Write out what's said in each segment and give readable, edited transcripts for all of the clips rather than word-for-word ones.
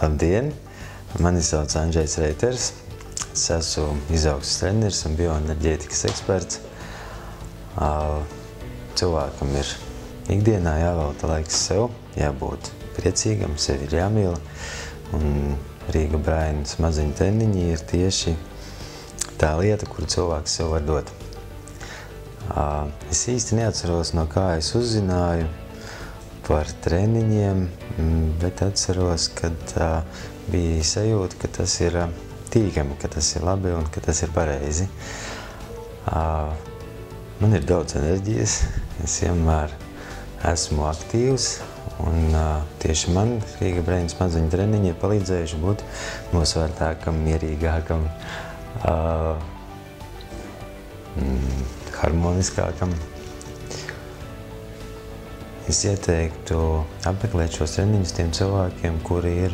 Labdien! Mani sauc Andžejs Reiters. Es esmu izaugsmes treneris un bioenerģētikas eksperts. Cilvēkam ir ikdienā jāvelta laiks sev, jābūt priecīgam, sevi ir jāmīl. Un Rīga Braina maziņu treniņi ir tieši tā lieta, kuru cilvēks sev var dot. Es īsti neatceros, no kā es uzzināju par treniņiem, bet atceros, kad bija sajūta, ka tas ir tīkami, ka tas ir labi un ka tas ir pareizi. Man ir daudz enerģijas, es vienmēr esmu aktīvs, un tieši man Rīga Braina maziņu treniņi ir palīdzējuši būt nosvērtākam, mierīgākam, harmoniskākam. Es ieteiktu apmeklēt šos treniņus tiem cilvēkiem, kuri ir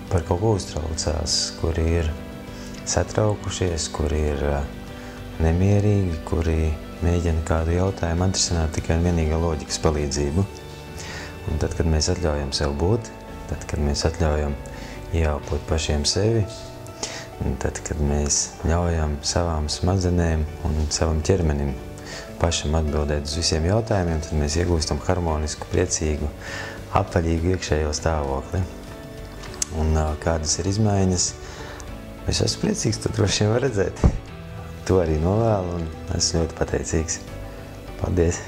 par kaut ko uztraucās, kuri ir satraukušies, kuri ir nemierīgi, kuri mēģina kādu jautājumu atrisināt tikai un vienīgi ar loģikas palīdzību. Un tad, kad mēs atļaujam sev būt, tad, kad mēs atļaujam ieelpot pašiem sevi, un tad, kad mēs ļaujam savām smadzenēm un savam ķermenim pašam atbildēt uz visiem jautājumiem, tad mēs iegūstam harmonisku, priecīgu, apaļīgu iekšējo stāvokli. Un kādas ir izmaiņas, es esmu priecīgs, to droši vien var redzēt. To arī novēlu un esmu ļoti pateicīgs. Paldies!